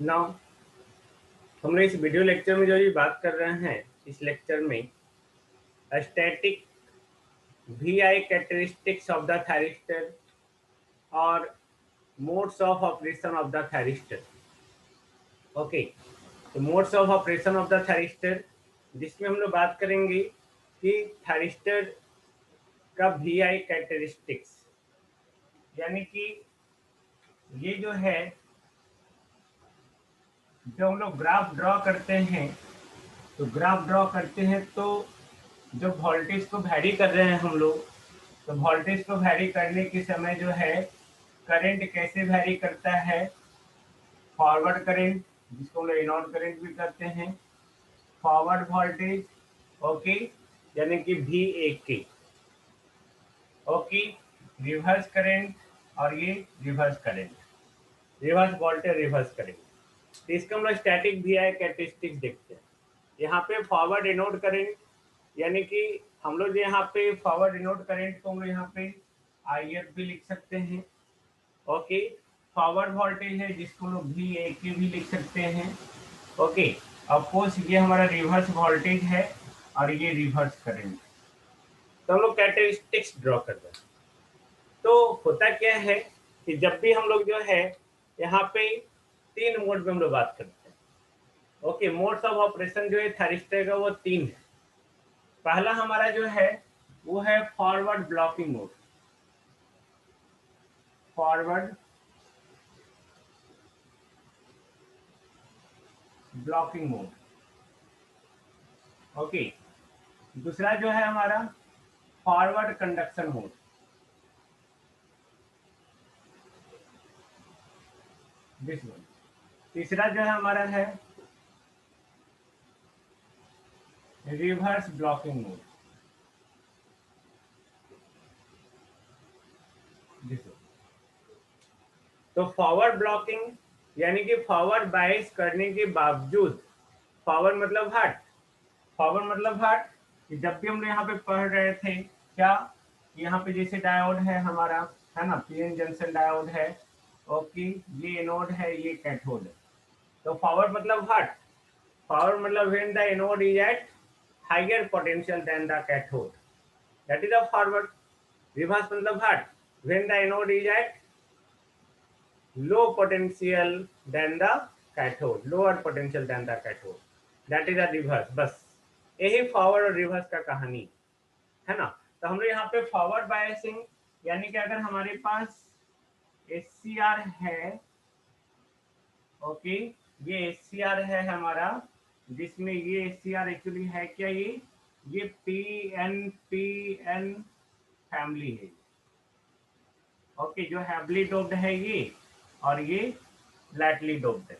Now हम लोग इस वीडियो लेक्चर में जो ये बात कर रहे हैं, इस लेक्चर में static VI characteristics of the thyristor और modes of operation of the thyristor. Okay, तो modes of operation of the thyristor, जिसमें हम लोग बात करेंगे कि थायरिस्टर का वीआई कैरेक्टरिस्टिक्स, यानी कि ये जो है, जब हम लोग ग्राफ ड्रॉ करते हैं तो जब वोल्टेज को वैरी कर रहे हैं हम लोग, तो वोल्टेज को वैरी करने के समय जो है करंट कैसे वैरी करता है। फॉरवर्ड करंट, जिसको हम लोग इनवर्ट करंट भी करते हैं, फॉरवर्ड वोल्टेज, ओके, यानी कि वी ए के, ओके, रिवर्स करंट, और ये reverse current, reverse voltage reverse current. तो इसका हम लोग स्टैटिक वी आई कैरेक्टरिस्टिक्स देखते हैं। यहाँ पे फॉरवर्ड इनवर्ट करंट, यानी कि हम लोग यहाँ पे फॉरवर्ड इनवर्ट करंट को हम लोग यहाँ पे आई एफ भी लिख सकते हैं। ओके, फॉरवर्ड वोल्टेज है जिसको लोग वी ए के भी लिख सकते हैं। ओके, अफकोर्स ये हमारा रिवर्स वोल्टेज है और ये रिवर्स करंट। तो हम लोग कैरेक्टरिस्टिक्स ड्रॉ कर रहे हैं। तो होता क्या है कि जब भी हम लोग जो है यहाँ पे तीन मोड में हम लोग बात करते हैं। ओके, मोड्स ऑफ ऑपरेशन जो है थायरिस्टर का वो तीन है। पहला हमारा जो है वो है forward blocking mode. Forward blocking mode, okay. दूसरा जो है हमारा forward conduction mode. This one. तीसरा जो है हमारा है reverse blocking mode. This one. तो फॉरवर्ड ब्लॉकिंग यानी कि फॉरवर्ड बाइस करने के बावजूद, फॉरवर्ड मतलब हट, फॉरवर्ड मतलब हट, कि जब भी हम यहाँ पे पढ़ रहे थे क्या, यहाँ पे जैसे डायोड है हमारा, है ना, पीएन जंक्शन डायोड है, ओके, ये एनोड है, ये कैथोड है। तो फॉरवर्ड मतलब हट, फॉरवर्ड मतलब when the anode is at higher potential than the cathode, that is the forward. Reverse मतलब हट, when the anode is at low potential than the cathode, lower potential than the cathode, that is the reverse. बस यही forward और reverse का कहानी है ना। तो हम लोग यहाँ पे फॉरवर्ड बायसिंग, यानी कि अगर हमारे पास एचसीआर है, ओके, ये एचसीआर है हमारा, जिसमें ये एचसीआर एक्चुअली है क्या, ये पी एन फैमिली है, ओके, जो हैवली डोप्ड है ये, और ये लाइटली डोप्ड है,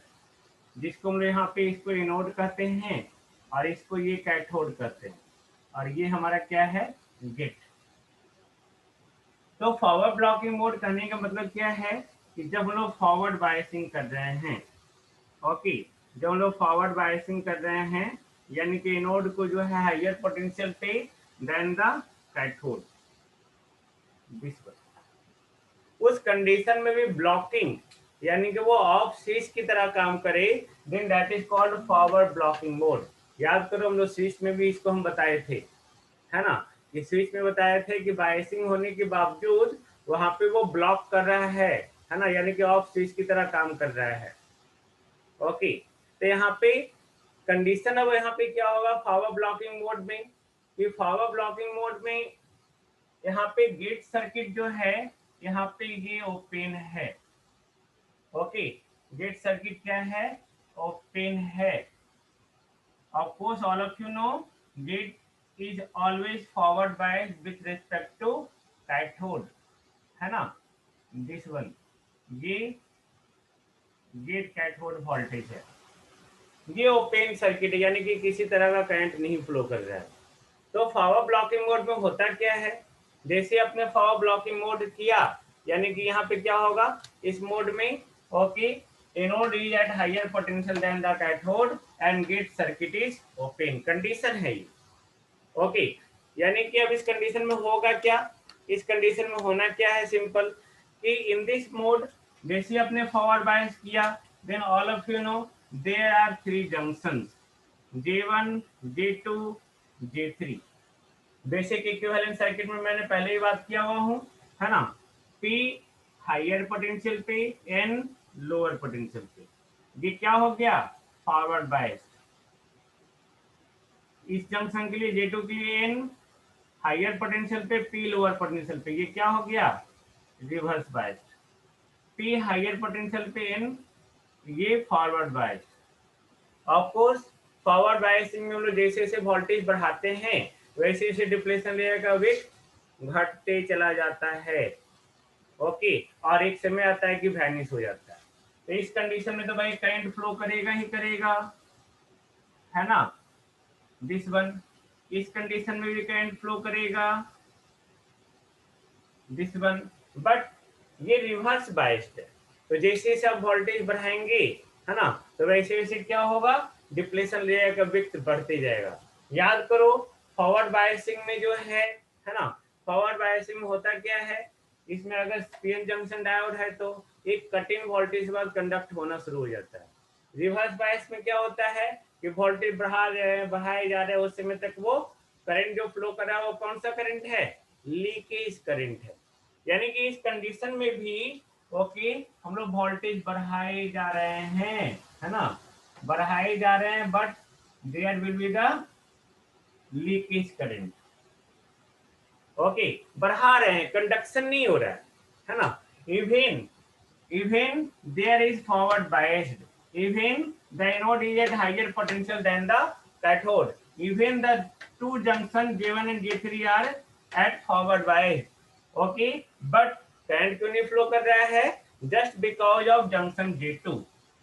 जिसको हम यहाँ पे इसको एनोड कहते हैं और इसको ये कैथोड कहते हैं, और ये हमारा क्या है, गेट। तो फॉरवर्ड ब्लॉकिंग मोड कहने का मतलब क्या है कि जब हम लोग फॉरवर्ड बायसिंग कर रहे हैं, ओके, जब हम लोग फॉरवर्ड बायसिंग कर रहे हैं, यानी कि एनोड को जो है हायर पोटेंशियल पे देन द कैथोड, उस कंडीशन में भी ब्लॉकिंग, यानी कि वो ऑफ स्विच की तरह काम करे, then that is called forward blocking mode. याद करो, हम लोग स्विच में भी इसको हम बताए थे, है ना, ये स्विच में बताए थे कि बायसिंग होने के बावजूद वहां पे वो ब्लॉक कर रहा है ना, यानी कि ऑफ स्विच की तरह काम कर रहा है। ओके, तो यहाँ पे कंडीशन अब यहाँ पे क्या होगा फॉरवर्ड ब्लॉकिंग मोड में, कि फॉरवर्ड ब्लॉकिंग मोड में यहाँ पे गेट सर्किट जो है, यहाँ पे ये ओपन है, ओके, गेट सर्किट क्या है, ओपन है। Of course all of you know gate is always forward biased with respect to cathode, है ना, दिस वन, ये गेट कैथोड वोल्टेज है, ये ओपन सर्किट है, यानी कि किसी तरह का करंट नहीं फ्लो कर रहा है। तो फॉरवर्ड ब्लॉकिंग मोड में होता क्या है, जैसे अपने फॉरवर्ड ब्लॉकिंग मोड किया, यानी कि यहाँ पे क्या होगा इस मोड में, okay, anode is at higher potential than the cathode and gate circuit is open, condition है ये, ओके। यानी कि अब इस कंडीशन में होगा क्या, इस कंडीशन में होना क्या है, सिंपल, कि इन दिस मोड जैसे अपने फॉरवर्ड बायस किया, then all of you know there are three junctions, J1, J2, J3. Basic equivalent circuit में मैंने पहले ही बात किया हुआ हूं, है ना। P हायर पोटेंशियल पे, N लोअर पोटेंशियल पे। ये क्या हो गया, फॉरवर्ड बायस। इस जंक्शन के लिए J2 के लिए N हायर पोटेंशियल पे, P लोअर पोटेंशियल पे, ये क्या हो गया, reverse bias. P higher potential पे, N ये forward bias. Of course forward biasing में हम लोग जैसे जैसे वोल्टेज बढ़ाते हैं वैसे वैसे डिप्लेशन लेयर का वेट घटते चला जाता है। ओके, और एक समय आता है कि वैनिश हो जाता है। तो इस कंडीशन में तो भाई करंट फ्लो करेगा ही करेगा, है ना, दिस वन। इस कंडीशन में भी करंट फ्लो करेगा, दिस वन, बट ये रिवर्स बायस्ड है। तो जैसे जैसे आप वोल्टेज बढ़ाएंगे, है ना, तो वैसे वैसे क्या होगा, डिप्लेशन लेयर का विड्थ बढ़ते जाएगा। याद करो फॉरवर्ड बायसिंग में जो है ना, फॉरवर्ड बायसिंग में होता क्या है, इसमें अगर पीएन जंक्शन डायोड है तो एक कटिंग वोल्टेज के बाद कंडक्ट होना शुरू हो जाता है। रिवर्स बायस में क्या होता है कि वोल्टेज बढ़ाए जा रहे हैं, उस समय तक वो करंट जो फ्लो कर रहा है वो कौन सा करंट है, लीकेज करंट है। यानी कि इस कंडीशन में भी ओके हम लोग वोल्टेज बढ़ाए जा रहे हैं, है ना, बढ़ाए जा रहे हैं, but there will be the leakage current. Okay, बढ़ा रहे हैं, कंडक्शन नहीं हो रहा है ना। even there is forward biased, even the anode is at higher potential than the cathode, even the two junctions J1 and J3 are at forward biased. Okay, but current क्यों नहीं फ्लो कर रहा है, just because of junction J2.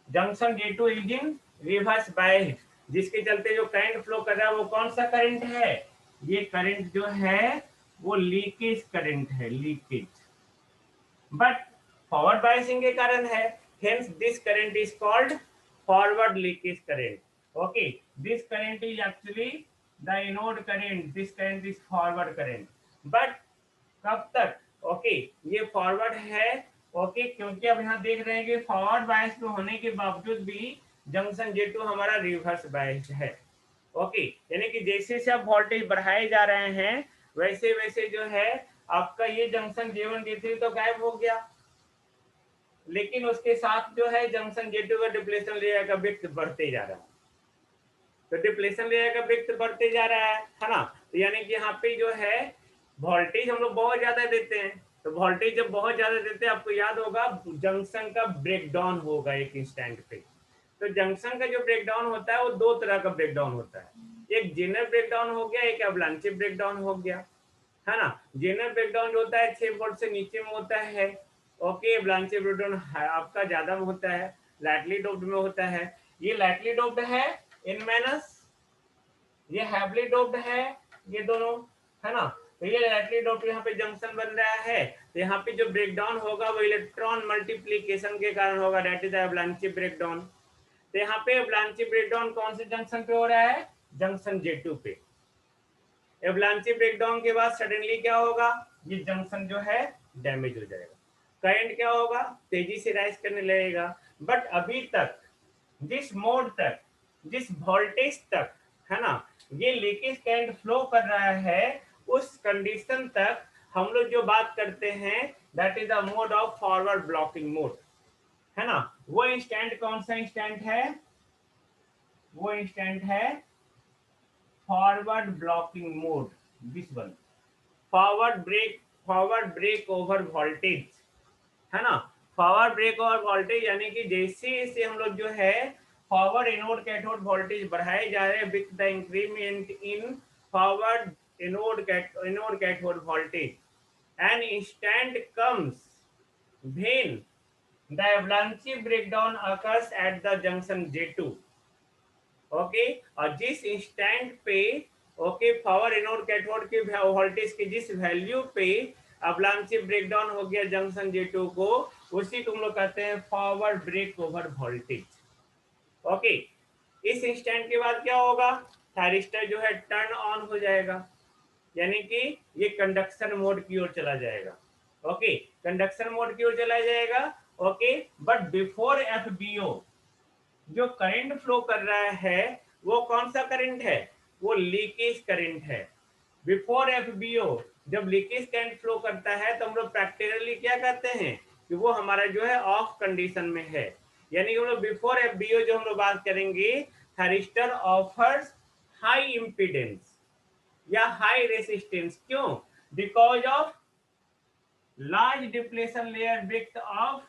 junction J2 is in reverse biased, जिसके चलते जो current flow कर रहा है वो कौन सा करंट है, ये करंट जो है वो लीकेज करंट है, लीकेज। बट फॉरवर्ड बायसिंग के कारण है, hence this current is called forward leakage current. Okay, this current is actually the anode current, this current is forward current. But कब तक, ओके ये फॉरवर्ड है, ओके क्योंकि अब यहाँ देख रहे हैं कि फॉरवर्ड बायस में होने के बावजूद भी जंक्शन J2 हमारा रिवर्स बायस है। ओके, यानी कि जैसे से आप वोल्टेज बढ़ाए जा रहे हैं वैसे वैसे जो है आपका ये जंक्शन J1 J3 तो गायब हो गया, लेकिन उसके साथ जो है जंक्शन J2 का डिप्लेशन लेयर का विड्थ बढ़ते जा रहा है। तो डिप्लेशन लेयर का विड्थ बढ़ते जा रहा है ना। तो यानी कि यहाँ पे जो है वोल्टेज हम लोग बहुत ज्यादा देते हैं, तो वोल्टेज जब बहुत ज्यादा देते हैं आपको याद होगा जंक्शन का ब्रेकडाउन होगा एक इंस्टेंट पे। तो जंक्शन का जो ब्रेकडाउन होता है वो दो तरह का ब्रेकडाउन होता है, एक जेनर ब्रेकडाउन हो गया, एक एवलांचे ब्रेकडाउन हो गया, है ना। जेनर ब्रेकडाउन जो होता है 6 वोल्ट से नीचे में होता है, ओके। एवलांचे ब्रेकडाउन आपका ज्यादा में होता है, लाइटली डोप्ड में होता है। ये लाइटली डोप्ड है इन माइनस, ये हैवली डोप्ड है, ये दोनों, है ना। तो ये लाइटली डोप्ड यहाँ पे जंक्शन बन रहा है, तो यहाँ पे जो ब्रेकडाउन होगा वो इलेक्ट्रॉन मल्टीप्लीकेशन के कारण होगा, दैट इज द एवलांचे ब्रेकडाउन। तो यहाँ पे एवलांचे ब्रेकडाउन कौन से जंक्शन पे हो रहा है, जंक्शन J2 पे। एवलांचे ब्रेकडाउन के बाद सडनली क्या होगा, ये जंक्शन जो है डैमेज हो जाएगा, करंट क्या होगा, तेजी से राइज करने लगेगा। बट अभी तक जिस मोड तक, जिस वोल्टेज तक, है ना, ये लीकेज करंट फ्लो कर रहा है उस कंडीशन तक हम लोग जो बात करते हैं that is the mode of forward blocking mode, है ना। वो इंस्टेंट कौन सा इंस्टेंट है, वो इंस्टेंट है forward blocking mode, this one, forward break over voltage, है ना। फॉरवर्ड ब्रेक ओवर वोल्टेज यानी कि जैसे जैसे हम लोग जो है फॉरवर्ड एनोड कैथोड वोल्टेज बढ़ाए जा रहे हैं with the increment in forward anode cathode voltage, an instant comes when the avalanche breakdown occurs at the junction J2। Okay, और जिस इंस्टेंट पे ओके पावर एनोड कैथोड के वोल्टेज के जिस वैल्यू पे अवलांचे ब्रेकडाउन हो गया जंक्शन J2 को, उसी को हम लोग कहते हैं forward break over voltage. Okay, इस इंस्टेंट के बाद क्या होगा, थायरिस्टर जो है टर्न ऑन हो जाएगा, यानी कि ये कंडक्शन मोड की ओर चला जाएगा। ओके, कंडक्शन मोड की ओर चला जाएगा। ओके, बट बिफोर FBO, जो करंट फ्लो कर रहा है वो कौन सा करंट है, वो लीकेज करंट है। बिफोर एफबीओ जब लीकेज करंट फ्लो करता है तो हम लोग प्रैक्टिकली क्या कहते हैं कि वो हमारा जो है ऑफ कंडीशन में है। यानी कि हम लोग बिफोर एफबीओ जो हम लोग बात करेंगे, थायरिस्टर ऑफर्स हाई इम्पीडेंस या हाई रेसिस्टेंस। क्यों? Because of large depletion layer width of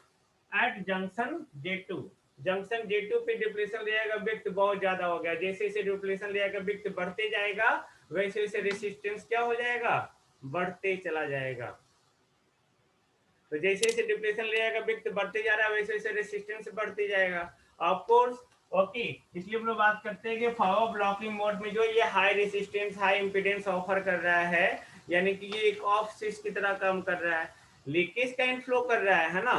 at junction J2। Junction J2 पे डिप्लेशन लेयर का विड्थ बहुत ज्यादा हो गया। जैसे जैसे डिप्लेशन लेयर का विड्थ बढ़ते जाएगा वैसे वैसे रेसिस्टेंस क्या हो जाएगा, बढ़ते चला जाएगा। तो जैसे जैसे डिप्लेशन लेयर का विड्थ बढ़ते जा रहा है वैसे वैसे रेसिस्टेंस बढ़ते जाएगा ऑफ कोर्स। ओके, इसलिए हम लोग बात करते हैं कि फॉरवर्ड ब्लॉकिंग मोड में जो ये high resistance high impedance offer कर रहा है, यानी कि ये एक ऑफ स्विच की तरह काम कर रहा है, लीकेज का इनफ्लो कर रहा है ना।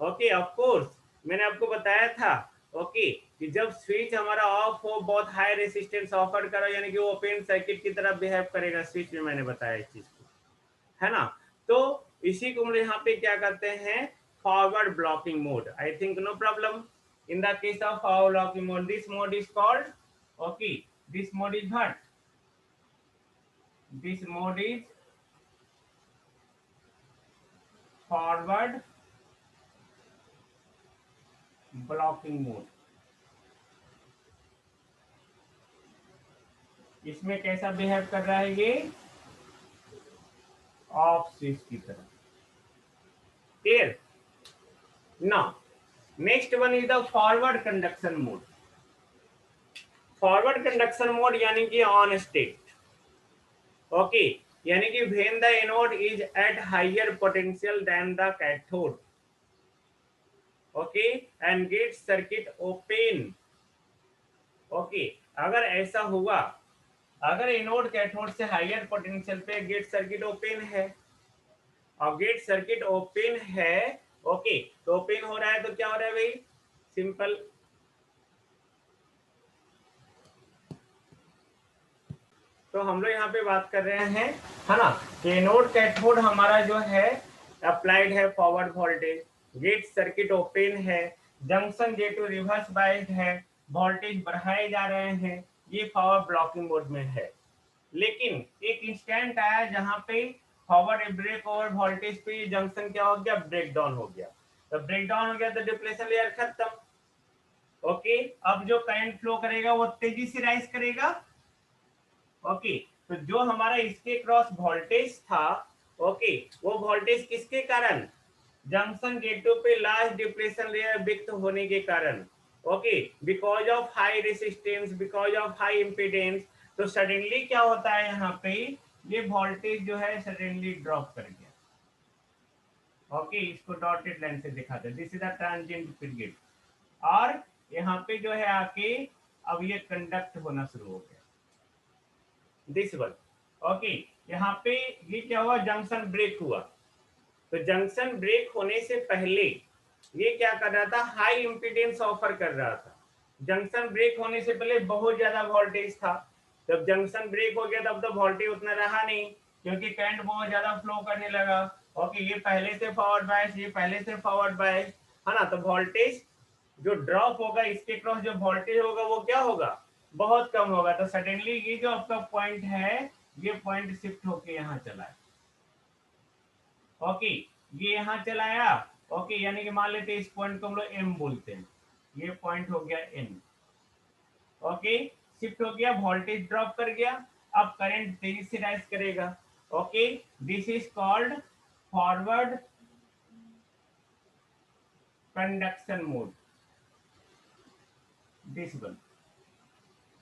ओके, ऑफ कोर्स मैंने आपको बताया था ओके कि जब स्विच हमारा ऑफ हो, बहुत हाई रेसिस्टेंस ऑफर करो, यानी कि वो ओपन सर्किट की तरह बिहेव करेगा स्विच में, मैंने बताया इस चीज को, है ना। तो इसी को हम यहाँ पे क्या करते हैं, forward blocking mode. I think no problem. In the case of forward blocking mode this mode is called okay, this mode is what, this mode is forward blocking mode. इसमें कैसा बिहेव कर रहा है ये, ऑफ स्विच की तरह। Clear? Now next one is the forward conduction mode. Forward conduction mode यानी कि ऑन स्टेट। ओके, यानी कि when the anode is at higher potential than the cathode, okay, and gate circuit open। Okay, अगर ऐसा हुआ, अगर anode cathode से higher potential पे गेट सर्किट ओपन है, और गेट सर्किट ओपन है ओके, तो ओपन हो रहा है तो क्या हो रहा है भाई, सिंपल। तो हम लोग यहाँ पे बात कर रहे हैं, है ना, एनोड कैथोड हमारा जो है अप्लाइड है forward voltage, gate circuit open है, जंक्शन J2 रिवर्स बायस्ड है, वोल्टेज बढ़ाए जा रहे हैं, ये फॉरवर्ड ब्लॉकिंग मोड में है। लेकिन एक इंस्टेंट आया जहां पे फॉरवर्ड ब्रेक ओवर वोल्टेज पे जंक्शन क्या हो गया, ब्रेक डाउन हो गया। तो ब्रेक डाउन हो गया तो डिप्लेशन लेयर खत्म। ओके, अब जो करंट फ्लो करेगा वो तेजी से राइज करेगा। ओके, तो जो हमारा इसके क्रॉस वोल्टेज था ओके, वो वोल्टेज किसके कारण, जंक्शन J2 पे लार्ज डिप्लेशन लेयर विक्ट होने के कारण। Okay, because of high resistance, because of high impedance, तो सडनली क्या होता है यहाँ पे, ये वोल्टेज जो है सडनली ड्रॉप कर गया। ओके, इसको डॉटेड लाइन से दिखाते हैं, this is the transient period. और यहाँ पे जो है आके अब ये कंडक्ट होना शुरू हो गया, दिस वन। ओके, यहाँ पे ये क्या हुआ, जंक्शन ब्रेक हुआ। तो जंक्शन ब्रेक होने से पहले ये क्या कर रहा था, हाई इम्पीडेंस ऑफर कर रहा था। जंक्शन ब्रेक होने से पहले बहुत ज्यादा वोल्टेज था, जब जंक्शन ब्रेक हो गया तब तो वोल्टेज उतना रहा नहीं, क्योंकि करंट बहुत ज्यादा फ्लो करने लगा। ओके, ये पहले से फॉरवर्ड बायस, ये पहले से फॉरवर्ड बायस, है ना। तो वोल्टेज जो ड्रॉप होगा, इसके क्रॉस जो वोल्टेज होगा वो क्या होगा, बहुत कम होगा। तो सडनली ये जो आपका पॉइंट है, ये पॉइंट शिफ्ट होके यहाँ चला है। ओके, ये यहाँ चलाया। ओके, यानी कि मान लेते हैं इस पॉइंट को हम लोग एम बोलते हैं, ये पॉइंट हो गया एन। ओके, शिफ्ट हो गया, वोल्टेज ड्रॉप कर गया, अब करंट तेजी से राइज करेगा। Okay, this is called forward conduction mode, this one,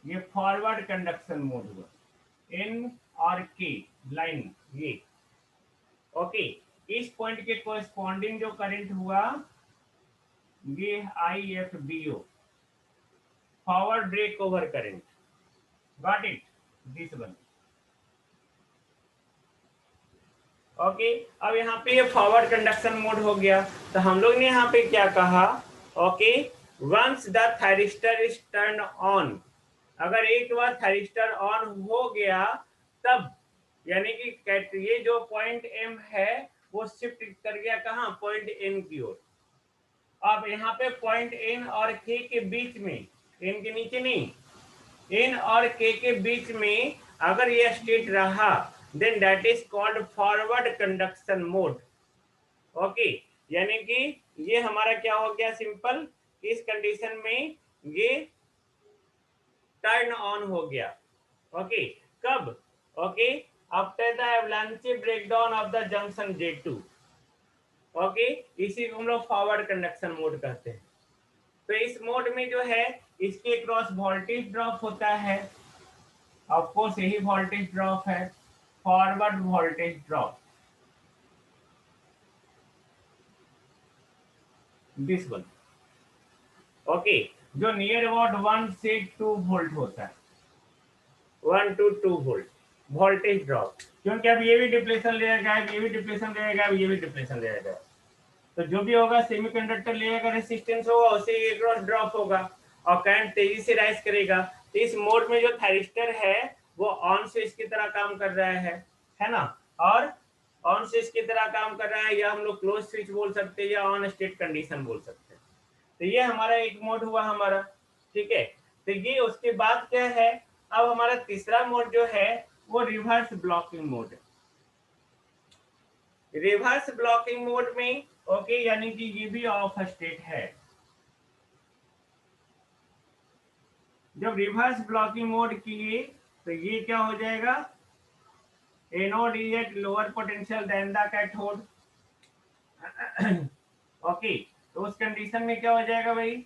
ये फॉरवर्ड कंडक्शन मोड हुआ, एन और के लाइन ये। ओके, इस पॉइंट के कोरिस्पॉन्डिंग जो करंट हुआ ये IFBO, forward break over current. Got it, this one. Okay, अब यहाँ पे ये फॉरवर्ड कंडक्शन मोड हो गया। तो हम लोग ने यहाँ पे क्या कहा, okay, once the thyristor is turn on, अगर एक बार थायरिस्टर ऑन हो गया तब, यानी कि ये जो पॉइंट एम है वो शिफ्ट कर गया कहाँ, पॉइंट एन की ओर। अब यहाँ पे पॉइंट एन और के के बीच में, एन के नीचे नहीं, एन और के बीच में अगर ये स्टेट रहा, then that is called forward conduction mode. Okay, यानी कि ये हमारा क्या हो गया, सिंपल, इस कंडीशन में ये टर्न ऑन हो गया। ओके, कब? Okay, after the avalanche breakdown of the junction J2। Okay, इसी को हम लोग फॉरवर्ड कंडक्शन मोड कहते हैं। तो इस मोड में जो है इसके क्रॉस वोल्टेज ड्रॉप होता है, ऑफ कोर्स यही वोल्टेज ड्रॉप है, forward voltage drop, this one. Okay, जो नियर अबाउट 1 से 2 वोल्ट होता है, 1 to 2 वोल्ट वोल्टेज ड्रॉप, क्योंकि अब ये भी डिप्लेशन ले जाएगा, ये भी डिप्लेशन ले जाएगा, ये भी डिप्लेशन ले जाएगा। तो जो भी होगा सेमीकंडक्टर ले जाएगा, रेसिस्टेंस होगा, उससे ये क्रॉस ड्रॉप होगा और करंट तेजी से राइज करेगा। तो इस मोड में जो थायरिस्टर है वो ऑन स्विच की तरह काम कर रहा है ना, और ऑन स्विच की तरह काम कर रहा है, या हम लोग क्लोज स्विच बोल सकते हैं, या ऑन स्टेट कंडीशन बोल सकते हैं। तो ये हमारा एक मोड हुआ हमारा, ठीक है। तो ये उसके बाद क्या है, अब हमारा तीसरा मोड जो है वो रिवर्स ब्लॉकिंग मोड है। रिवर्स ब्लॉकिंग मोड में ओके, यानी कि ये भी ऑफ स्टेट है। जब रिवर्स ब्लॉकिंग मोड किए तो ये क्या हो जाएगा, anode is at lower potential than the cathode. Okay, तो उस कंडीशन में क्या हो जाएगा भाई,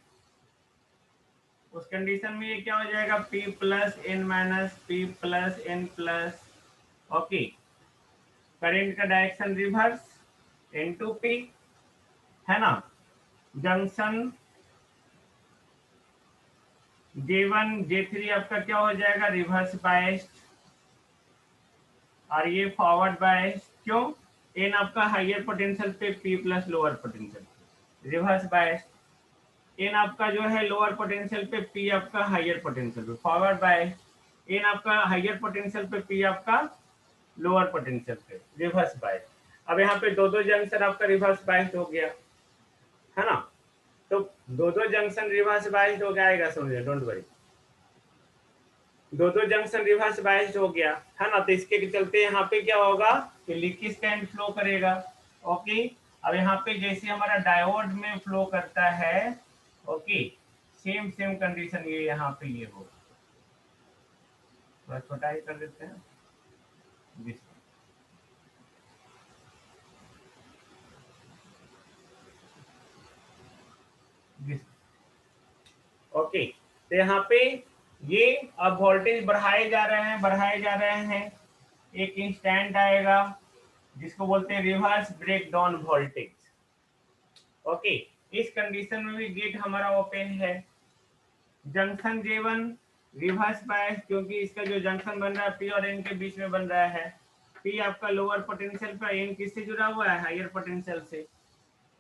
उस कंडीशन में ये क्या हो जाएगा, P plus N minus P plus N plus. Okay, current का डायरेक्शन रिवर्स N2P, है ना। जंक्शन J1 J3 आपका क्या हो जाएगा, रिवर्स बायस्ड, और ये फॉरवर्ड बायस्ड। क्यों? एन आपका हाइयर पोटेंशियल पे, P प्लस लोअर पोटेंशियल पे, रिवर्स बायस्ड। एन आपका जो है लोअर पोटेंशियल पे, P आपका हाइयर पोटेंशियल पे, फॉरवर्ड बायस्ड। एन आपका हाइयर पोटेंशियल पे, P आपका लोअर पोटेंशियल पे, रिवर्स बायस्ड। अब यहाँ पे दो दो जंक्शन आपका रिवर्स बायस्ड हो गया, है ना। तो दो दो जंक्शन रिवर्स बायस्ड हो जाएगा, समझे, डोंट वरी, दो दो जंक्शन रिवर्स बायस्ड हो गया, है ना। तो इसके चलते यहाँ पे क्या होगा कि लीकेज करंट फ्लो करेगा। ओके, अब यहाँ पे जैसे हमारा डायोड में फ्लो करता है, ओके, सेम सेम कंडीशन ये यहाँ पे ये हो, थोड़ा छोटा ही कर देते हैं। ओके, तो यहाँ पे ये अब वोल्टेज बढ़ाए जा रहे हैं, बढ़ाए जा रहे हैं, एक इंस्टेंट आएगा जिसको बोलते हैं reverse breakdown voltage. Okay, इस कंडीशन में भी गेट हमारा ओपन है। जंक्शन J1 रिवर्स बायस, क्योंकि इसका जो जंक्शन बन रहा है P और N के बीच में बन रहा है। P आपका लोअर पोटेंशियल पर, N किससे जुड़ा हुआ है, हायर पोटेंशियल से।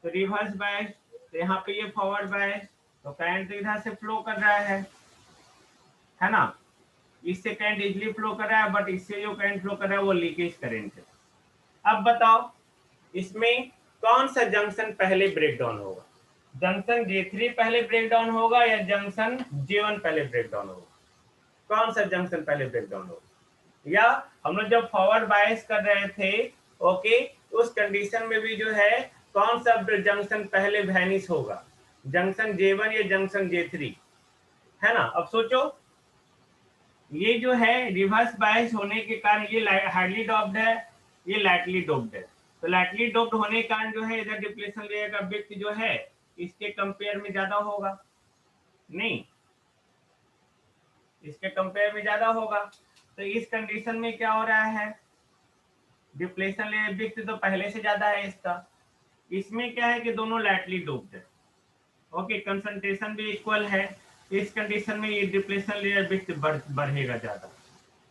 तो रिवर्स बायस, तो यहाँ पे ये फॉरवर्ड बायस, तो करंट इधर से फ्लो कर रहा है ना। इससे करंट इजिली फ्लो कर रहा है, बट इससे जो करंट फ्लो कर रहा है वो लीकेज करंट है। अब बताओ इसमें कौन सा जंक्शन पहले ब्रेक डाउन होगा, जंक्शन J3 पहले ब्रेक डाउन होगा या जंक्शन J1 पहले ब्रेक डाउन होगा, कौन सा जंक्शन पहले ब्रेक डाउन होगा? या हम लोग जब फॉरवर्ड बायस कर रहे थे, ओके, उस कंडीशन में भी जो है कौन सा जंक्शन पहले वैनिश होगा, जंक्शन J1 या जंक्शन J3, है ना। अब सोचो, ये जो है रिवर्स बायस होने के कारण ये हार्डली डोप्ड है, ये लाइटली डोप्ड है। तो लाइटली डोप्ड होने के कारण जो है इधर डिप्लेशन लेयर का विड्थ जो है इसके कंपेयर में ज्यादा होगा, नहीं, इसके कंपेयर में ज्यादा होगा। तो इस कंडीशन में क्या हो रहा है, डिप्लेशन लेयर विड्थ तो पहले से ज्यादा है इसका। इसमें क्या है कि दोनों लाइटली डोप्ड है, ओके, कंसंट्रेशन भी इक्वल है। इस कंडीशन में ये डिप्लेशन लेयर विड्थ बढ़ेगा ज्यादा।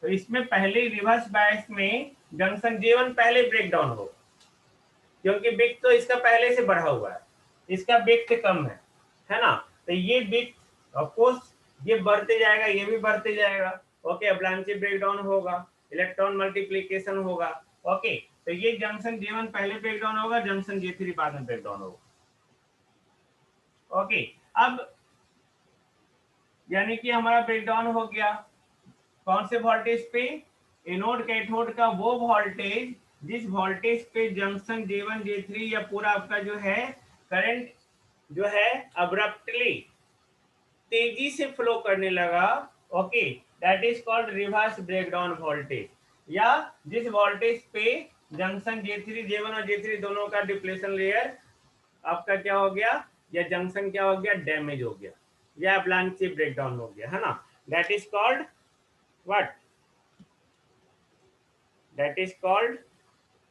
तो इसमें पहले रिवर्स बायस में जंक्शन J1 पहले ब्रेक डाउन हो, क्योंकि विड्थ तो इसका पहले से बढ़ा हुआ है, इसका विड्थ कम है ना। तो ये विड्थ ऑफ कोर्स ये बढ़ते जाएगा, ये भी बढ़ते जाएगा। ओके, अवलांची ब्रेक डाउन होगा, इलेक्ट्रॉन मल्टीप्लीकेशन होगा। ओके, तो ये जंक्शन J1 पहले ब्रेक डाउन होगा, जंक्शन J3 बाद में ब्रेक डाउन होगा। ओके, अब यानी कि हमारा ब्रेकडाउन हो गया कौन से वोल्टेज पे, एनोड कैथोड का वो वोल्टेज जिस वोल्टेज पे जंक्शन J1 J3 या पूरा आपका जो है करंट जो है अब्रप्टली तेजी से फ्लो करने लगा। Okay, that is called reverse breakdown voltage. या जिस वोल्टेज पे जंक्शन J3 J1 और J3 दोनों का डिप्लेशन लेयर आपका क्या हो गया, या जंक्शन क्या हो गया, डैमेज हो गया, या ब्लांच से ब्रेकडाउन हो गया, है ना, that is called what, that is called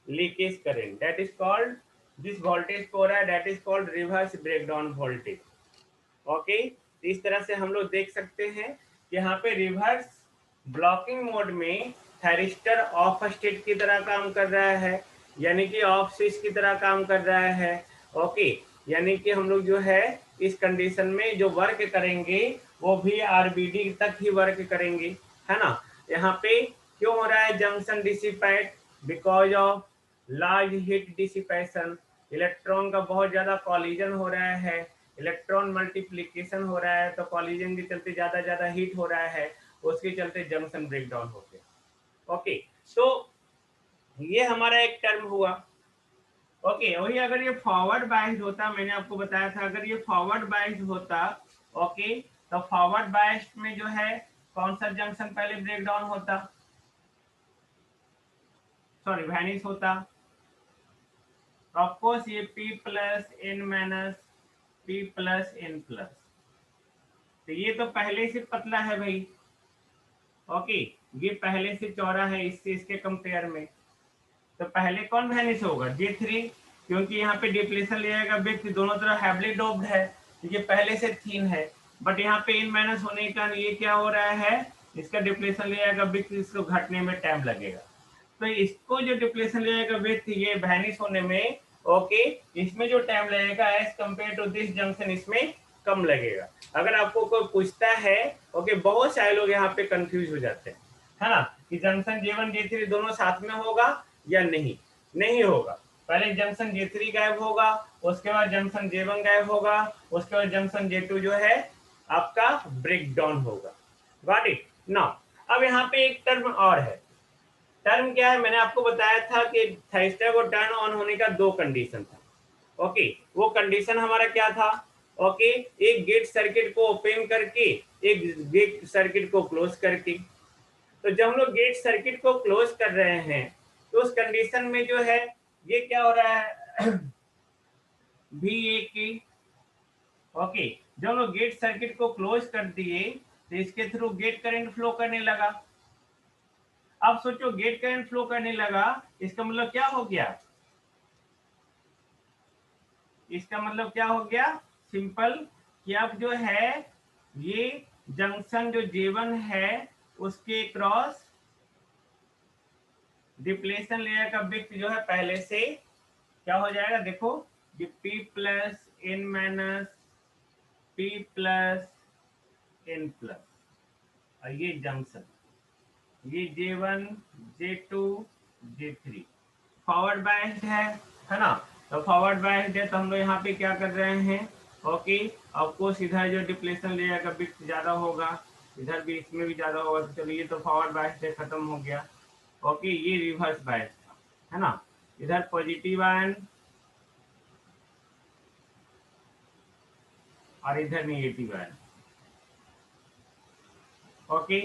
leakage current, that is called जिस वोल्टेज को हो रहा है that is called reverse breakdown voltage. Okay, इस तरह से हम लोग देख सकते हैं कि यहाँ पे रिवर्स ब्लॉकिंग मोड में थैरिस्टर ऑफ स्टेट की तरह काम कर रहा है, यानी कि ऑफ स्विच की तरह काम कर रहा है। ओके, यानी कि हम लोग जो है इस कंडीशन में जो वर्क करेंगे वो भी आरबीडी तक ही वर्क करेंगे, है ना। यहाँ पे क्यों हो रहा है junction dissipate, because of large heat dissipation, electron का बहुत ज्यादा कॉलिजन हो रहा है, इलेक्ट्रॉन मल्टीप्लीकेशन हो रहा है, तो कॉलिजन के चलते ज्यादा हीट हो रहा है, उसके चलते जंक्शन ब्रेकडाउन हो गया। ओके, तो ये हमारा एक टर्म हुआ। ओके, वही अगर ये फॉरवर्ड बाइस्ड होता, मैंने आपको बताया था अगर ये फॉरवर्ड बाइस्ड होता, ओके, तो फॉरवर्ड बाइस्ड में जो है कौन सा जंक्शन पहले ब्रेकडाउन होता, सॉरी वैनिश होता, ऑफकोर्स ये P plus N minus P plus N plus, तो ये तो पहले से पतला है भाई। ओके, ये पहले से चौड़ा है इससे इसके कंपेयर में, तो पहले कौन वैनिश होगा, J3, क्योंकि यहाँ पे डिप्लेशन लेयर का विड्थ दोनों तरफ हैवली डोप्ड है, ये पहले से थीन है, बट यहाँ पे इन माइनस होने का ये क्या हो रहा है, इसका डिप्लेशन लेयर का विड्थ इसको घटने में टाइम लगेगा, तो इसको जो डिप्लेशन लेयर का विड्थ ये वैनिश होने में, ओके, इसमें जो टाइम लगेगा as compare to this junction इसमें कम लगेगा। अगर आपको कोई पूछता है, ओके, बहुत सारे लोग यहाँ पे कंफ्यूज हो जाते हैं, है ना, कि जंक्शन J1 J3 दोनों साथ में होगा या नहीं, नहीं होगा, पहले जंक्शन J3 गायब होगा, उसके बाद जंक्शन J1 गायब होगा, उसके बाद जंक्शन J2 जो है आपका ब्रेकडाउन होगा। Got it now. अब यहाँ पे एक टर्म और है, टर्म क्या है, मैंने आपको बताया था कि थर्स्टर को टर्न ऑन होने का दो कंडीशन था। ओके, वो कंडीशन हमारा क्या था, ओके, एक गेट सर्किट को ओपन करके एक गेट सर्किट को क्लोज करके, तो जब हम लोग गेट सर्किट को क्लोज कर रहे हैं तो उस कंडीशन में जो है ये क्या हो रहा है VA ओके, जब हम लोग गेट सर्किट को क्लोज कर दिए तो इसके थ्रू गेट करंट फ्लो करने लगा। अब सोचो गेट करंट फ्लो करने लगा, इसका मतलब क्या हो गया, इसका मतलब क्या हो गया, सिंपल, कि अब जो है ये जंक्शन जो J1 है उसके क्रॉस डिप्लेशन लेयर का विड्थ जो है पहले से क्या हो जाएगा, देखो ये P plus N minus P plus N plus, और ये जंक्शन ये J1 J2 J3 forward biased है ना, तो फॉरवर्ड बायस्ड है तो हम लोग यहाँ पे क्या कर रहे हैं, ओके, आपको सीधा जो डिप्लेशन लेयर का विड्थ ज्यादा होगा, इधर भी इसमें भी ज्यादा होगा, तो चलो ये तो फॉरवर्ड बायस्ड है, खत्म हो गया। ओके, ये रिवर्स बायस्ड था, है ना, इधर पॉजिटिव आयन और इधर निगेटिव आयन। ओके,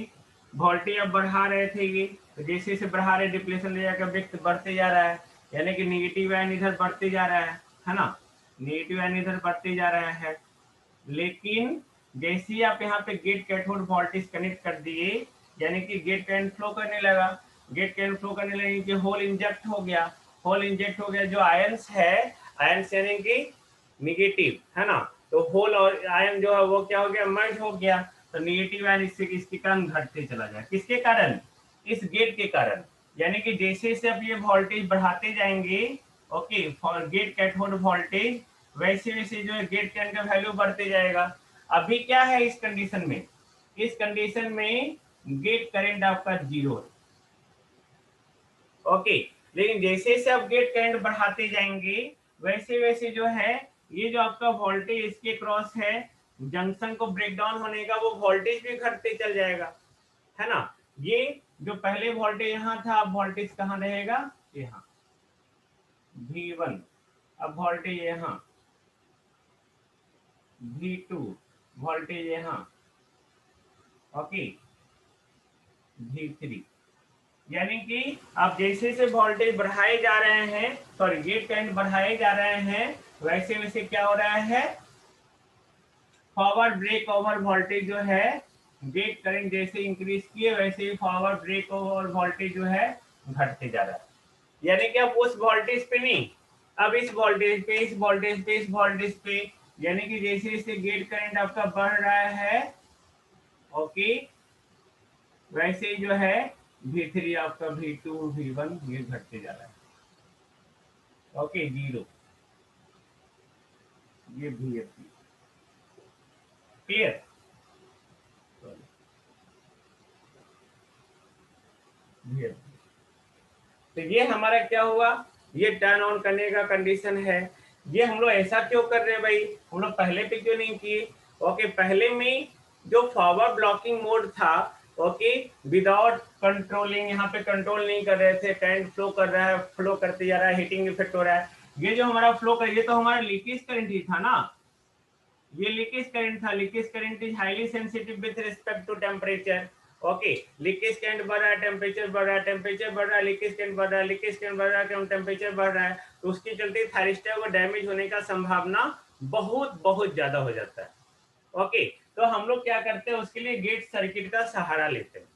वोल्टेज अब बढ़ा रहे थे ये, तो जैसे जैसे बढ़ा रहे डिप्लेशन लेयर का विड्थ बढ़ते जा रहा है, यानी कि निगेटिव आयन इधर बढ़ते जा रहा है ना, निगेटिव आयन इधर बढ़ते जा रहा है, लेकिन जैसे ही आप यहाँ पे गेट कैथोड वोल्टेज कनेक्ट कर दिए, यानी कि गेट करंट फ्लो करने लगा, गेट करंट फ्लो करने लगे कि होल इंजेक्ट हो गया, होल इंजेक्ट हो गया, जो आयंस है, आयंस यानी कि निगेटिव, है ना, तो होल और आयन जो है वो क्या हो गया, मर्ज हो गया, तो निगेटिव आयन इससे इसके कारण घटते चला जाए, किसके कारण, इस गेट के कारण, यानी कि जैसे जैसे आप ये वोल्टेज बढ़ाते जाएंगे, okay, for gate cathode voltage, वैसे वैसे जो है गेट करंट का वैल्यू बढ़ते जाएगा। अभी क्या है इस कंडीशन में, इस कंडीशन में गेट करंट आपका 0 है, ओके, लेकिन जैसे जैसे आप गेट करंट बढ़ाते जाएंगे वैसे वैसे जो है ये जो आपका वोल्टेज इसके क्रॉस है, जंक्शन को ब्रेक डाउन होने का, वो वोल्टेज भी घटते चल जाएगा, है ना। ये जो पहले वोल्टेज यहाँ था, अब वोल्टेज कहाँ रहेगा, यहाँ V1, अब वोल्टेज यहाँ V2, वोल्टेज यहाँ, ओके V3। यानी कि आप जैसे से वोल्टेज बढ़ाए जा रहे हैं, सॉरी गेट करंट बढ़ाए जा रहे हैं, वैसे वैसे क्या हो रहा है, फॉरवर्ड ब्रेक ओवर वोल्टेज जो है, गेट करंट जैसे इंक्रीज किए वैसे ही फॉरवर्ड ब्रेक ओवर वोल्टेज जो है घटते जा रहा है। यानी कि अब उस वोल्टेज पे नहीं, अब इस वोल्टेज पे, इस वोल्टेज पे, इस वोल्टेज पे, यानी कि जैसे जैसे गेट करंट आपका बढ़ रहा है, ओके, वैसे जो है V3 आपका V2 V1 ये घटते जा रहा है, ओके 0, ये VFP, क्लियर। तो ये हमारा क्या हुआ, ये टर्न ऑन करने का कंडीशन है। ये हम लोग ऐसा क्यों कर रहे हैं भाई, हम लोग पहले पे क्यों नहीं किए, ओके पहले में जो फॉरवर्ड ब्लॉकिंग मोड था, ओके विदाउट कंट्रोलिंग, यहाँ पे कंट्रोल नहीं कर रहे थे, करंट फ्लो कर रहा है, फ्लो करते जा रहा है, हीटिंग इफेक्ट हो रहा है, ये जो हमारा फ्लो कर, ये तो हमारा लीकेज करंट ही था ना, ये लीकेज करंट था। Leakage current is highly sensitive with respect to temperature, okay leakage current बढ़ रहा है, टेम्परेचर बढ़ रहा है, टेम्परेचर बढ़ रहा है, लीकेज करंट बढ़ रहा है, लीकेज करंट बढ़ रहा है, टेम्परेचर बढ़ रहा है, तो उसके चलते थायरिस्टर को डैमेज होने का संभावना बहुत बहुत ज्यादा हो जाता है, ओके। तो हम लोग क्या करते हैं, उसके लिए गेट सर्किट का सहारा लेते हैं,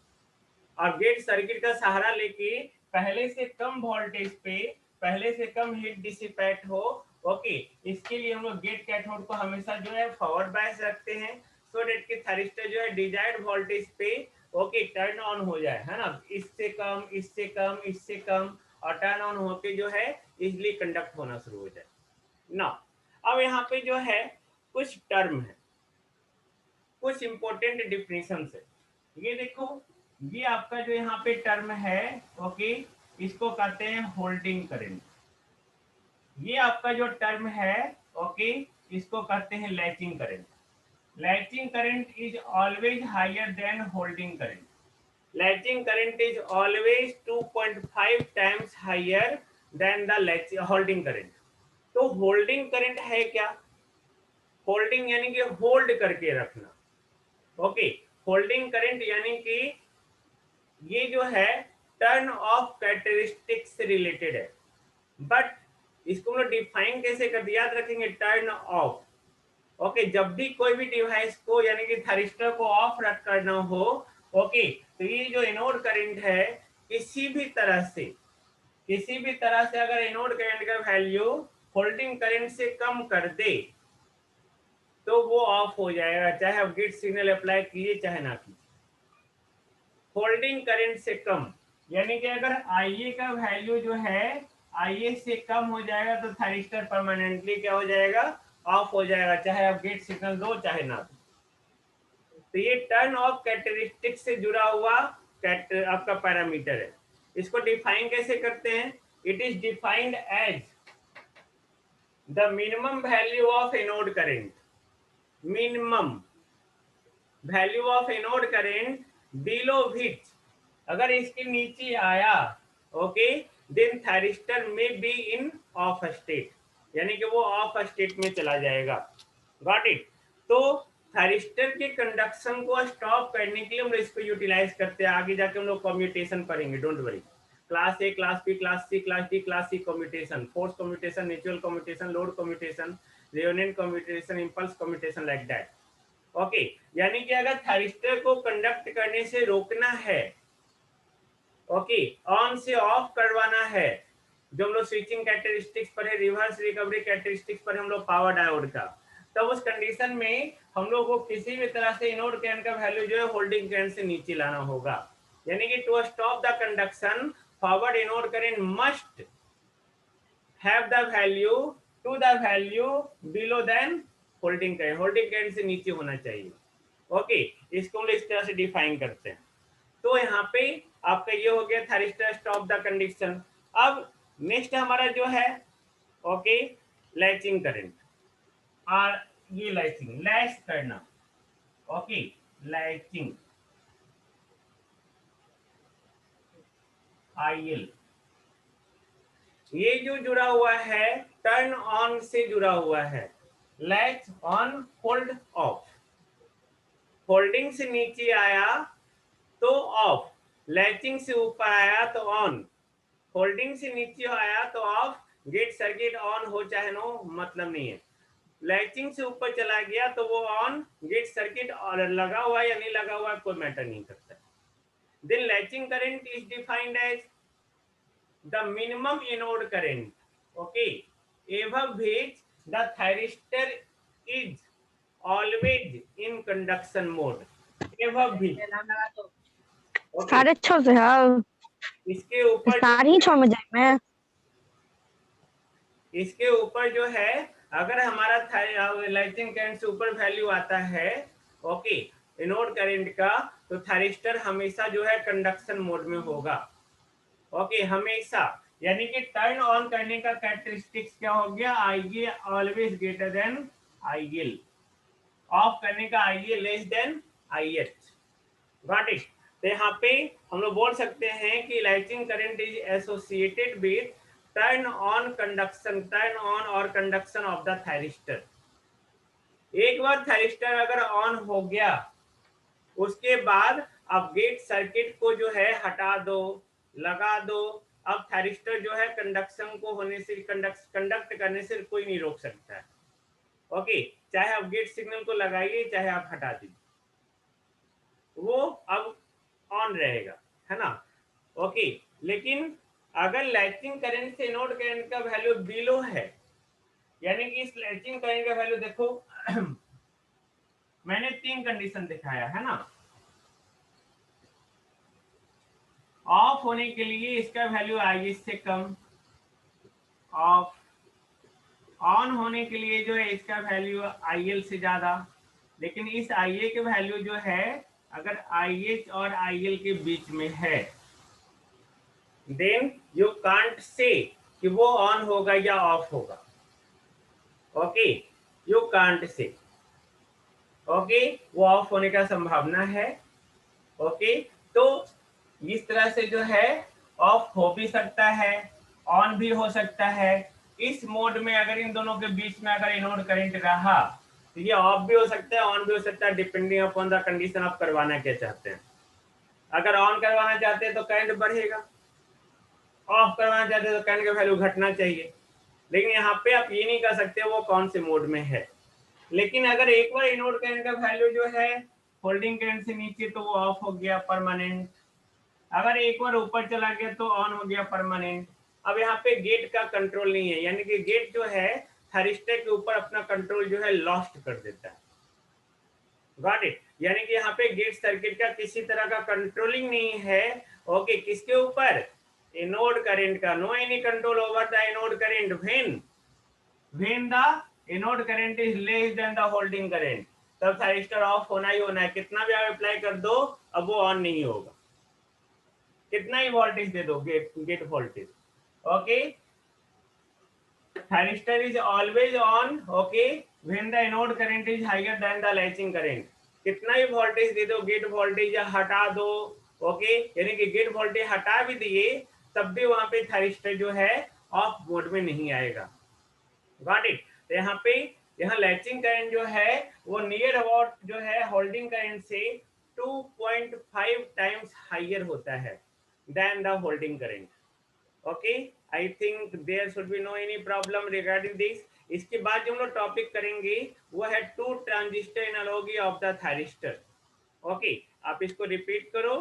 और गेट सर्किट का सहारा लेके पहले से कम वोल्टेज पे, पहले से कम हीट डिसिपेट हो, ओके, इसके लिए हम लोग गेट कैथोड को हमेशा जो है फॉरवर्ड बायस रखते हैं, सो डेट कि थायरिस्टर जो है डिजायर्ड वोल्टेज पे, ओके टर्न ऑन हो जाए, है ना, इससे कम, इससे कम, इससे कम, और टर्न ऑन होके जो है इजिली कंडक्ट होना शुरू हो जाए ना। अब यहाँ पे जो है कुछ टर्म है, कुछ इंपॉर्टेंट डिफिनेशन है, ये देखो, ये आपका जो यहाँ पे टर्म है, ओके, इसको कहते हैं होल्डिंग करंट। ये आपका जो टर्म है, ओके, इसको कहते हैं latching current. Latching current is always higher than holding current. Latching current is always 2.5 times higher than the holding current. तो होल्डिंग करंट है क्या, होल्डिंग यानी कि होल्ड करके रखना, ओके, होल्डिंग करंट यानी कि ये जो है टर्न ऑफ कैरेक्टरिस्टिक्स से रिलेटेड है, बट इसको हम लोग डिफाइन कैसे कर दिया, याद रखेंगे, टर्न ऑफ, ओके, जब भी कोई भी डिवाइस को यानी कि थरिस्टर को ऑफ रख करना हो, ओके, तो ये जो इनोड करंट है, किसी भी तरह से, किसी भी तरह से अगर इनोड करंट का वैल्यू होल्डिंग करंट से कम कर दे तो वो ऑफ हो जाएगा, चाहे आप गेट सिग्नल अप्लाई कीजिए चाहे ना कीजिए। होल्डिंग करंट से कम यानी कि अगर IA का वैल्यू जो है IA से कम हो जाएगा तो थायरिस्टर परमानेंटली क्या हो जाएगा, ऑफ हो जाएगा, चाहे आप गेट सिग्नल दो चाहे ना दो। तो ये टर्न ऑफ कैरेक्टरिस्टिक से जुड़ा हुआ आपका पैरामीटर है। इसको डिफाइन कैसे करते हैं, it is defined as the minimum value of anode current, minimum value of anode current below which, अगर इसके नीचे आया, ओके, देन थायरिस्टर में बी इन ऑफ स्टेट, यानी कि वो ऑफ स्टेट में चला जाएगा, गॉट इट। तो थायरिस्टर के कंडक्शन को स्टॉप करने के लिए हम लोग इसको यूटिलाइज करते हैं, आगे जाके हम लोग कम्यूटेशन पढ़ेंगे, don't worry, class A, class B, class C, class D, class C commutation, force commutation, natural commutation, load commutation, resonant commutation, impulse commutation, like that, okay. यानी कि अगर थायरिस्टर को कंडक्ट करने से रोकना है, ओके, ऑन से ऑफ करवाना है, जो हम लोग स्विचिंग कैरेक्टरिस्टिक्स पर है, रिवर्स रिकवरी कैरेक्टरिस्टिक्स पर हम लोग पावर डायोड का, तब उस कंडीशन में हम लोग को किसी भी तरह से इनोड करंट का वैल्यू जो है होल्डिंग करंट से नीचे लाना होगा, यानी कि to stop the conduction forward anode current must have the value to the value below than holding current, holding current से नीचे होना चाहिए, ओके। इसको हम लोग इस तरह से डिफाइन करते हैं। तो यहाँ पे आपका ये हो गया थायरिस्टर स्टॉप द कंडीशन। अब नेक्स्ट हमारा जो है, ओके, लैचिंग करंट। आर ये लैचिंग, लैच करना, ओके, लैचिंग, आईएल। ये जो जुड़ा हुआ है टर्न ऑन से जुड़ा हुआ है, latch on hold of, holding से नीचे आया तो ऑफ, लैचिंग से ऊपर आया तो ऑन, होल्डिंग से नीचे आया तो ऑफ, गेट सर्किट ऑन हो चाहे नो मतलब नहीं है, लैचिंग से ऊपर चला गया तो वो ऑन, गेट सर्किट और लगा हुआ या नहीं लगा हुआ कोई मैटर नहीं करता। Then latching current is defined as the minimum anode current, okay, above which the thyristor is always in conduction mode, above which, okay. 6:30 से है, इसके ऊपर जो 6:30 में जाए मैं। इसके ऊपर जो है अगर हमारा लाइटिंग करंट से ऊपर वैल्यू आता है, ओके, एनोड करंट का, तो थायरिस्टर हमेशा जो है कंडक्शन मोड में होगा, ओके, हमेशा। यानी कि टर्न ऑन करने का कैरेक्टरिस्टिक्स क्या हो गया, आईए always greater than IL, of करने का आईए लेस देन आईएच, गॉट इट। तो यहाँ पे हम लोग बोल सकते हैं कि lighting current is associated with turn on conduction, turn on और कंडक्शन ऑफ द थायरिस्टर। एक बार थायरिस्टर अगर ऑन हो गया उसके बाद अब गेट सर्किट को जो है हटा दो, लगा दो, अब थायरिस्टर जो है कंडक्शन को होने से, कंडक्ट करने से कोई नहीं रोक सकता है, ओके, चाहे आप गेट सिग्नल को लगाइए चाहे आप हटा दीजिए, वो अब ऑन रहेगा, है ना, ओके। लेकिन अगर लाइटिंग करंट से नोड करंट का वैल्यू बिलो है, यानी कि इस लाइटिंग करंट का वैल्यू देखो मैंने 3 कंडीशन दिखाया है ना, ऑफ होने के लिए इसका वैल्यू आई से कम, ऑफ, ऑन होने के लिए जो है इसका वैल्यू आईएल से ज्यादा, लेकिन इस आईए के वैल्यू जो है अगर आईएच और आईएल के बीच में है, देन यू कांट से कि वो ऑन होगा या ऑफ होगा, okay, you can't say, okay, वो ऑफ होने का संभावना है, ओके। तो इस तरह से जो है ऑफ हो भी सकता है, ऑन भी हो सकता है। इस मोड में अगर इन दोनों के बीच में अगर इनोड करंट रहा तो ये ऑफ भी हो सकता है, ऑन भी हो सकता है, डिपेंडिंग अपॉन द कंडीशन आप करवाना क्या चाहते हैं। अगर ऑन करवाना चाहते हैं तो करंट बढ़ेगा, ऑफ करवाना चाहते हैं तो करंट का वैल्यू घटना चाहिए, लेकिन यहाँ पे आप ये नहीं कर सकते वो कौन से मोड में है। लेकिन अगर एक बार इनोड करंट का वैल्यू जो है होल्डिंग करंट से नीचे तो वो ऑफ हो गया परमानेंट, अगर एक बार ऊपर चला गया तो ऑन हो गया परमानेंट। अब यहाँ पे गेट का कंट्रोल नहीं है, यानी कि गेट जो है थायरिस्टर के ऊपर अपना कंट्रोल जो है लॉस्ट कर देता है, गॉट इट। यानी कि यहाँ पे गेट सर्किट का किसी तरह का कंट्रोलिंग नहीं है, ओके, किसके ऊपर, एनोड करंट का, no any control over the anode current when the anode current is less than the holding current, तब थायरिस्टर ऑफ होना ही होना है, कितना भी आप अप्लाई कर दो अब वो ऑन नहीं होगा, कितना ही वोल्टेज दे दो, gate voltage, okay. Thyristor is always on, okay, when the anode current is higher than the latching current, कितना ही वोल्टेज दे दो, गेट वोल्टेज हटा दो, ओके, यानी कि गेट वोल्टेज हटा भी दिए तब भी वहां पे थायरिस्टर जो है ऑफ मोड में नहीं आएगा, गॉट इट। तो यहाँ पे यहाँ लैचिंग करंट जो है वो नियर अबाउट जो है होल्डिंग करंट से 2.5 टाइम्स हायर होता है then the holding current, okay. I think there should be no any problem regarding this. इसके बाद जो हम लोग टॉपिक करेंगे वो है two transistor analogy of the thyristor, okay. आप इसको रिपीट करो।